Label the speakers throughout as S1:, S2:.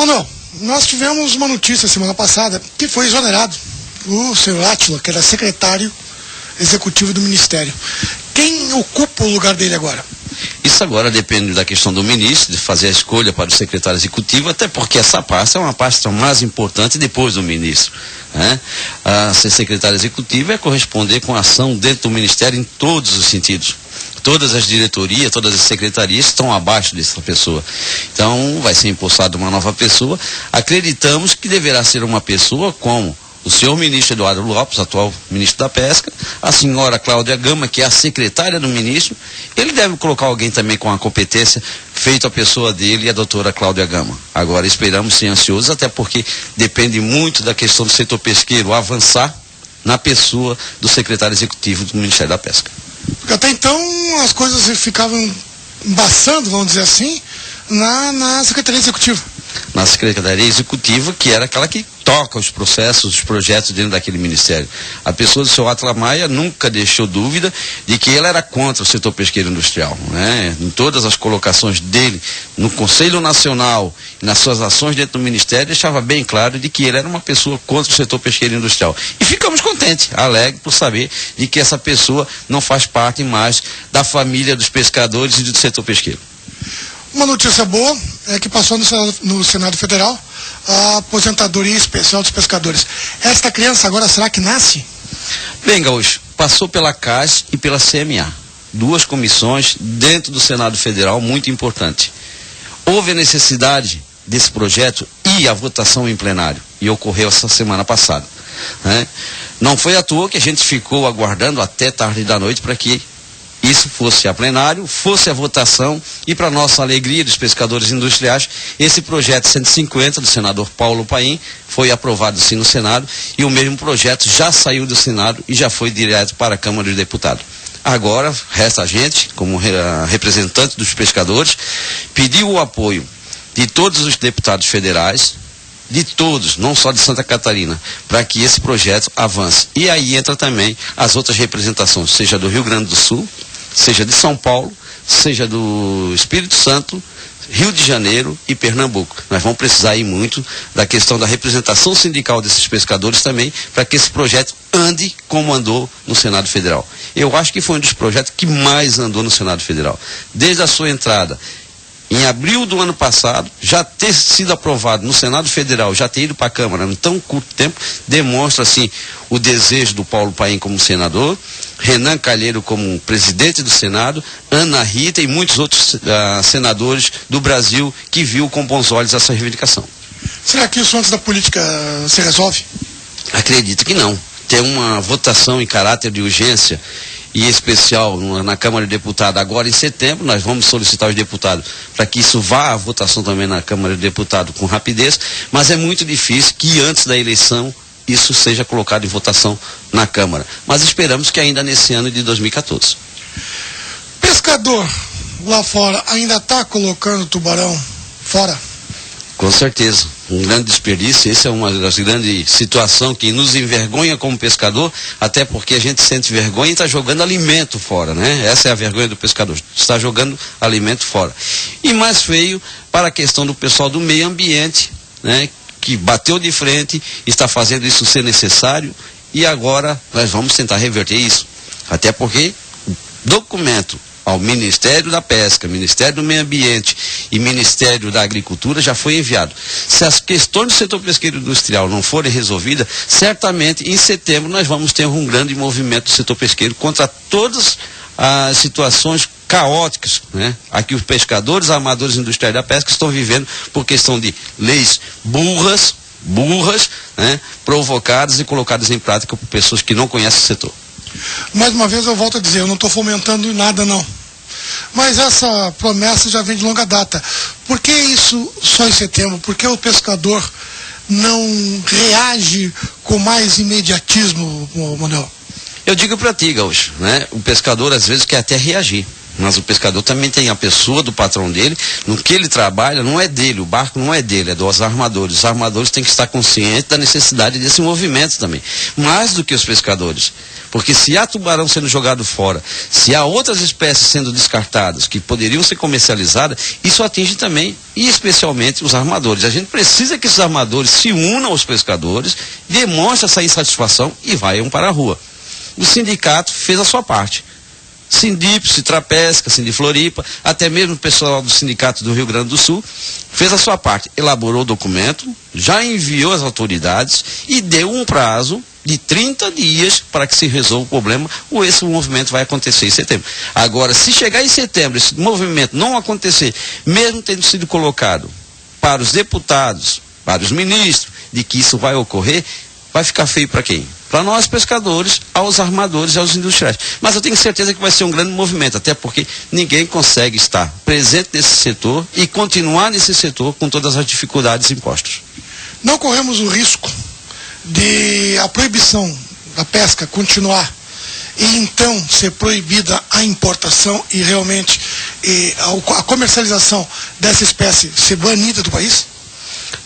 S1: Manuel, nós tivemos uma notícia semana passada que foi exonerado o senhor Átila, que era secretário executivo do Ministério. Quem ocupa o lugar dele agora?
S2: Isso agora depende da questão do ministro, de fazer a escolha para o secretário executivo, até porque essa pasta é uma pasta mais importante depois do ministro, né? Ser secretário executivo é corresponder com a ação dentro do Ministério em todos os sentidos. Todas as diretorias, todas as secretarias estão abaixo dessa pessoa. Então, vai ser empossada uma nova pessoa. Acreditamos que deverá ser uma pessoa como o senhor ministro Eduardo Lopes, atual ministro da Pesca, a senhora Cláudia Gama, que é a secretária do ministro. Ele deve colocar alguém também com a competência, feito a pessoa dele e a doutora Cláudia Gama. Agora, esperamos ser ansiosos, até porque depende muito da questão do setor pesqueiro avançar na pessoa do secretário executivo do Ministério da Pesca.
S1: Porque até então as coisas ficavam embaçando, vamos dizer assim, na Secretaria Executiva.
S2: Na Secretaria Executiva, que era aquela que toca os processos, os projetos dentro daquele ministério. A pessoa do seu Átila Maia nunca deixou dúvida de que ele era contra o setor pesqueiro industrial, né? Em todas as colocações dele, no Conselho Nacional, nas suas ações dentro do Ministério, deixava bem claro de que ele era uma pessoa contra o setor pesqueiro industrial. E ficamos contentes, alegres por saber de que essa pessoa não faz parte mais da família dos pescadores e do setor pesqueiro.
S1: Uma notícia boa é que passou no Senado Federal a aposentadoria especial dos pescadores. Esta criança agora será que nasce?
S2: Bem, Gaúcho, passou pela CAS e pela CMA. Duas comissões dentro do Senado Federal muito importante. Houve a necessidade desse projeto e a votação em plenário. E ocorreu essa semana passada, né? Não foi à toa que a gente ficou aguardando até tarde da noite para que isso fosse a plenário, fosse a votação, e para nossa alegria dos pescadores industriais, esse projeto 150 do senador Paulo Paim foi aprovado sim no Senado, e o mesmo projeto já saiu do Senado e já foi direto para a Câmara dos Deputados. Agora, resta a gente, como representante dos pescadores, pedir o apoio de todos os deputados federais, de todos, não só de Santa Catarina, para que esse projeto avance. E aí entra também as outras representações, seja do Rio Grande do Sul, seja de São Paulo, seja do Espírito Santo, Rio de Janeiro e Pernambuco. Nós vamos precisar aí muito da questão da representação sindical desses pescadores também, para que esse projeto ande como andou no Senado Federal. Eu acho que foi um dos projetos que mais andou no Senado Federal. Desde a sua entrada, em abril do ano passado, já ter sido aprovado no Senado Federal, já ter ido para a Câmara em tão curto tempo, demonstra, assim, o desejo do Paulo Paim como senador, Renan Calheiro como presidente do Senado, Ana Rita e muitos outros senadores do Brasil que viu com bons olhos essa reivindicação.
S1: Será que isso antes da política se resolve?
S2: Acredito que não. Tem uma votação em caráter de urgência e especial na Câmara de Deputados agora em setembro. Nós vamos solicitar aos deputados para que isso vá à votação também na Câmara de Deputados com rapidez, mas é muito difícil que antes da eleição isso seja colocado em votação na Câmara. Mas esperamos que ainda nesse ano de 2014.
S1: Pescador lá fora ainda está colocando tubarão fora?
S2: Com certeza, um grande desperdício. Essa é uma das grandes situações que nos envergonha como pescador, até porque a gente sente vergonha e está jogando alimento fora, né? Essa é a vergonha do pescador, está jogando alimento fora. E mais feio para a questão do pessoal do meio ambiente, né? Que bateu de frente, está fazendo isso ser necessário, e agora nós vamos tentar reverter isso. Até porque o documento ao Ministério da Pesca, Ministério do Meio Ambiente e Ministério da Agricultura já foi enviado. Se as questões do setor pesqueiro industrial não forem resolvidas, certamente em setembro nós vamos ter um grande movimento do setor pesqueiro contra todas as situações caóticas, né? Aqui os pescadores, amadores industriais da pesca estão vivendo por questão de leis burras, né? Provocadas e colocadas em prática por pessoas que não conhecem o setor.
S1: Mais uma vez eu volto a dizer, eu não estou fomentando nada não. Mas essa promessa já vem de longa data. Por que isso só em setembro? Por que o pescador não reage com mais imediatismo, Manuel?
S2: Eu digo para ti, Gaúcho, né? O pescador às vezes quer até reagir, Mas o pescador também tem a pessoa do patrão dele, no que ele trabalha não é dele, o barco não é dele, é dos armadores. Os armadores têm que estar conscientes da necessidade desse movimento também, mais do que os pescadores. Porque se há tubarão sendo jogado fora, se há outras espécies sendo descartadas, que poderiam ser comercializadas, isso atinge também, e especialmente, os armadores. A gente precisa que esses armadores se unam aos pescadores, demonstrem essa insatisfação e vayam para a rua. O sindicato fez a sua parte. Sindip, Citrapesca, Sindifloripa, até mesmo o pessoal do Sindicato do Rio Grande do Sul, fez a sua parte, elaborou o documento, já enviou às autoridades e deu um prazo de 30 dias para que se resolva o problema, ou esse movimento vai acontecer em setembro. Agora, se chegar em setembro, esse movimento não acontecer, mesmo tendo sido colocado para os deputados, para os ministros, de que isso vai ocorrer, vai ficar feio para quem? Para nós pescadores, aos armadores e aos industriais. Mas eu tenho certeza que vai ser um grande movimento, até porque ninguém consegue estar presente nesse setor e continuar nesse setor com todas as dificuldades impostas.
S1: Não corremos o risco de a proibição da pesca continuar e então ser proibida a importação e realmente a comercialização dessa espécie ser banida do país?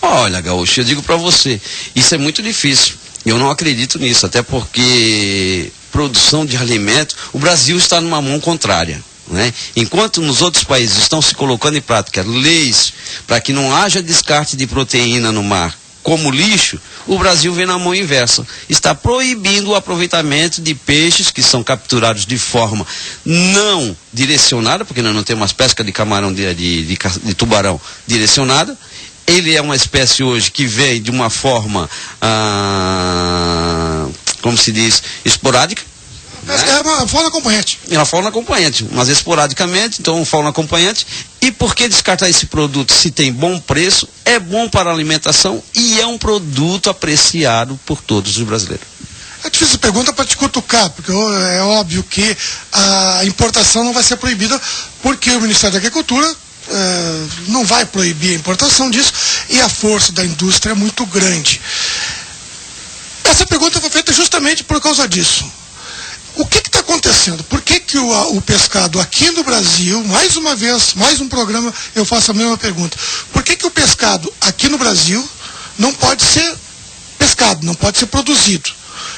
S2: Olha, Gaúcho, eu digo para você, isso é muito difícil. Eu não acredito nisso, até porque produção de alimento, o Brasil está numa mão contrária, né? Enquanto nos outros países estão se colocando em prática leis para que não haja descarte de proteína no mar como lixo, o Brasil vem na mão inversa. Está proibindo o aproveitamento de peixes que são capturados de forma não direcionada, porque nós não temos pesca de camarão, de tubarão direcionada. Ele é uma espécie hoje que vem de uma forma, como se diz, esporádica.
S1: É uma fauna acompanhante.
S2: É uma fauna acompanhante, mas esporadicamente, então fauna acompanhante. E por que descartar esse produto se tem bom preço, é bom para a alimentação e é um produto apreciado por todos os brasileiros?
S1: É difícil pergunta para te cutucar, porque é óbvio que a importação não vai ser proibida, porque o Ministério da Agricultura não vai proibir a importação disso e a força da indústria é muito grande. Essa pergunta foi feita justamente por causa disso. O que está acontecendo? Por que o pescado aqui no Brasil, mais uma vez, mais um programa, eu faço a mesma pergunta. Por que o pescado aqui no Brasil não pode ser pescado, não pode ser produzido?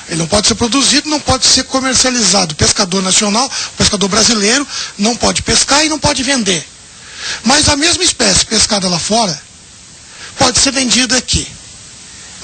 S1: Ele não pode ser produzido, não pode ser comercializado. O pescador nacional, o pescador brasileiro, não pode pescar e não pode vender. Mas a mesma espécie pescada lá fora pode ser vendida aqui.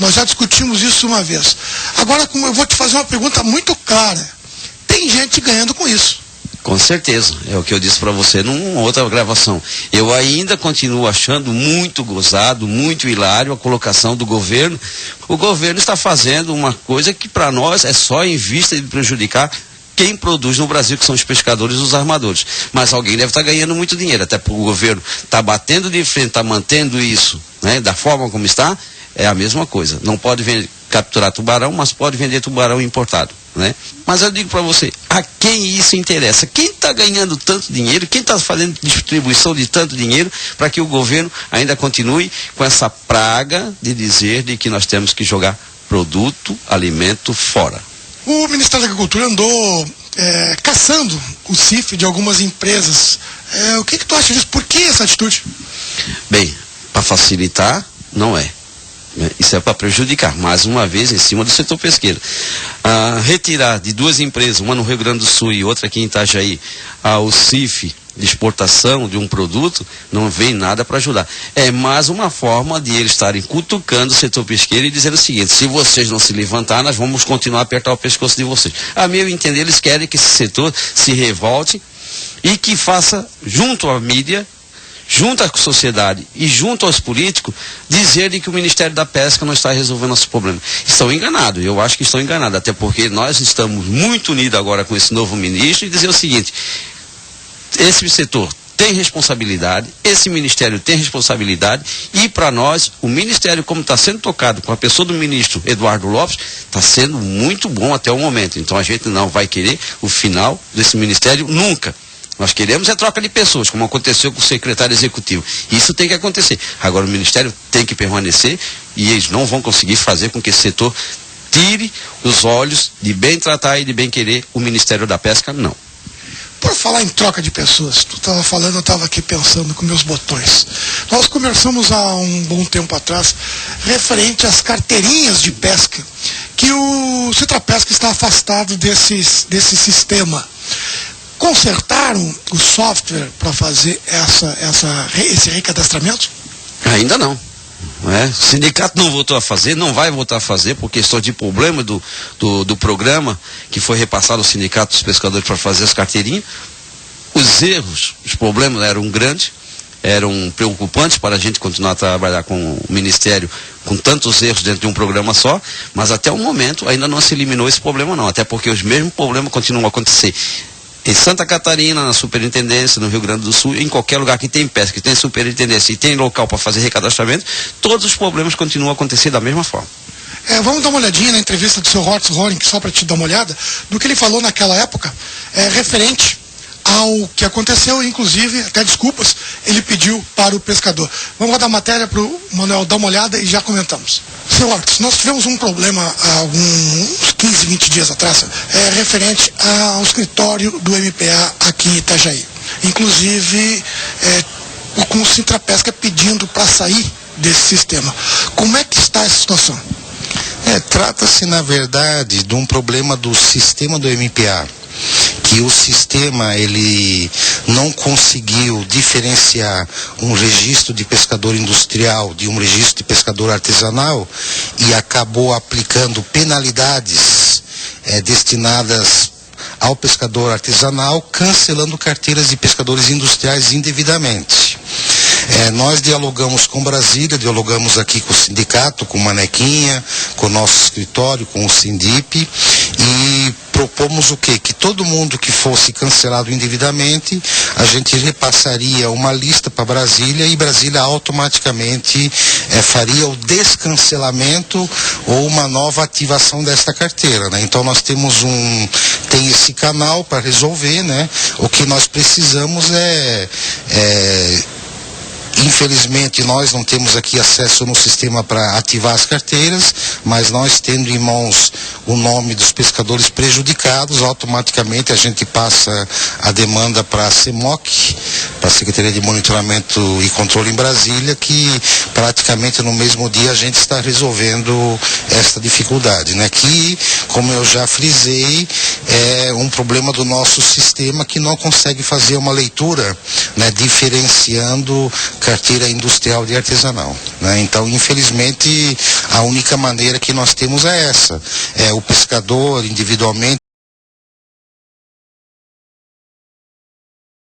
S1: Nós já discutimos isso uma vez. Agora eu vou te fazer uma pergunta muito clara. Tem gente ganhando com isso?
S2: Com certeza, é o que eu disse para você numa outra gravação. Eu ainda continuo achando muito gozado, muito hilário a colocação do governo. O governo está fazendo uma coisa que para nós é só em vista de prejudicar quem produz no Brasil, que são os pescadores e os armadores. Mas alguém deve estar ganhando muito dinheiro, até porque o governo está batendo de frente, está mantendo isso, né, da forma como está, é a mesma coisa. Não pode capturar tubarão, mas pode vender tubarão importado, né? Mas eu digo para você, a quem isso interessa? Quem está ganhando tanto dinheiro? Quem está fazendo distribuição de tanto dinheiro para que o governo ainda continue com essa praga de dizer de que nós temos que jogar produto, alimento fora?
S1: O Ministério da Agricultura andou caçando o CIF de algumas empresas. O que tu acha disso? Por que essa atitude?
S2: Bem, para facilitar, não é. Isso é para prejudicar, mais uma vez, em cima do setor pesqueiro. Retirar de duas empresas, uma no Rio Grande do Sul e outra aqui em Itajaí, o CIF de exportação de um produto, não vem nada para ajudar. É mais uma forma de eles estarem cutucando o setor pesqueiro e dizendo o seguinte: se vocês não se levantar, nós vamos continuar a apertar o pescoço de vocês. A meu entender, eles querem que esse setor se revolte e que faça, junto à mídia, junto à sociedade e junto aos políticos, dizerem que o Ministério da Pesca não está resolvendo nosso problema. Estão enganados, eu acho que estão enganados, até porque nós estamos muito unidos agora com esse novo ministro e dizer o seguinte: esse setor tem responsabilidade, esse ministério tem responsabilidade, e para nós, o ministério, como está sendo tocado com a pessoa do ministro Eduardo Lopes, está sendo muito bom até o momento. Então a gente não vai querer o final desse ministério nunca. Nós queremos a troca de pessoas, como aconteceu com o secretário executivo. Isso tem que acontecer. Agora o ministério tem que permanecer e eles não vão conseguir fazer com que esse setor tire os olhos de bem tratar e de bem querer o Ministério da Pesca, não.
S1: Por falar em troca de pessoas, tu estava falando, eu estava aqui pensando com meus botões. Nós conversamos há um bom tempo atrás referente às carteirinhas de pesca, que o Citrapesca está afastado desse sistema. Consertaram o software para fazer esse recadastramento?
S2: Ainda não. O sindicato não voltou a fazer, não vai voltar a fazer, por questão de problema do programa que foi repassado ao sindicato dos pescadores para fazer as carteirinhas. Os erros, os problemas eram grandes, eram preocupantes para a gente continuar a trabalhar com o Ministério com tantos erros dentro de um programa só, mas até o momento ainda não se eliminou esse problema não, até porque os mesmos problemas continuam a acontecer em Santa Catarina, na superintendência, no Rio Grande do Sul, em qualquer lugar que tem pesca, que tem superintendência e tem local para fazer recadastramento, todos os problemas continuam a acontecer da mesma forma.
S1: Vamos dar uma olhadinha na entrevista do seu Hortz Roring, só para te dar uma olhada, do que ele falou naquela época, referente ao que aconteceu, inclusive, até desculpas, ele pediu para o pescador. Vamos dar a matéria para o Manuel dar uma olhada e já comentamos. Seu Hortz, nós tivemos um problema há uns 15, 20 dias atrás, referente ao escritório do MPA aqui em Itajaí. Inclusive, com o Citrapesca pedindo para sair desse sistema. Como é que está essa situação?
S3: Trata-se, na verdade, de um problema do sistema do MPA, que o sistema ele não conseguiu diferenciar um registro de pescador industrial de um registro de pescador artesanal e acabou aplicando penalidades destinadas ao pescador artesanal, cancelando carteiras de pescadores industriais indevidamente. Nós dialogamos com Brasília, dialogamos aqui com o sindicato, com o Manequinha, com o nosso escritório, com o Sindip, e propomos o quê? Que todo mundo que fosse cancelado indevidamente, a gente repassaria uma lista para Brasília e Brasília automaticamente faria o descancelamento ou uma nova ativação desta carteira, né? Então nós tem esse canal para resolver, né? O que nós precisamos infelizmente nós não temos aqui acesso no sistema para ativar as carteiras, mas nós tendo em mãos o nome dos pescadores prejudicados, automaticamente a gente passa a demanda para a CEMOC, para a Secretaria de Monitoramento e Controle em Brasília, que praticamente no mesmo dia a gente está resolvendo esta dificuldade, né? Que, como eu já frisei, é um problema do nosso sistema que não consegue fazer uma leitura, né, diferenciando carteira industrial de artesanal, né? Então, infelizmente, a única maneira que nós temos é essa. O pescador individualmente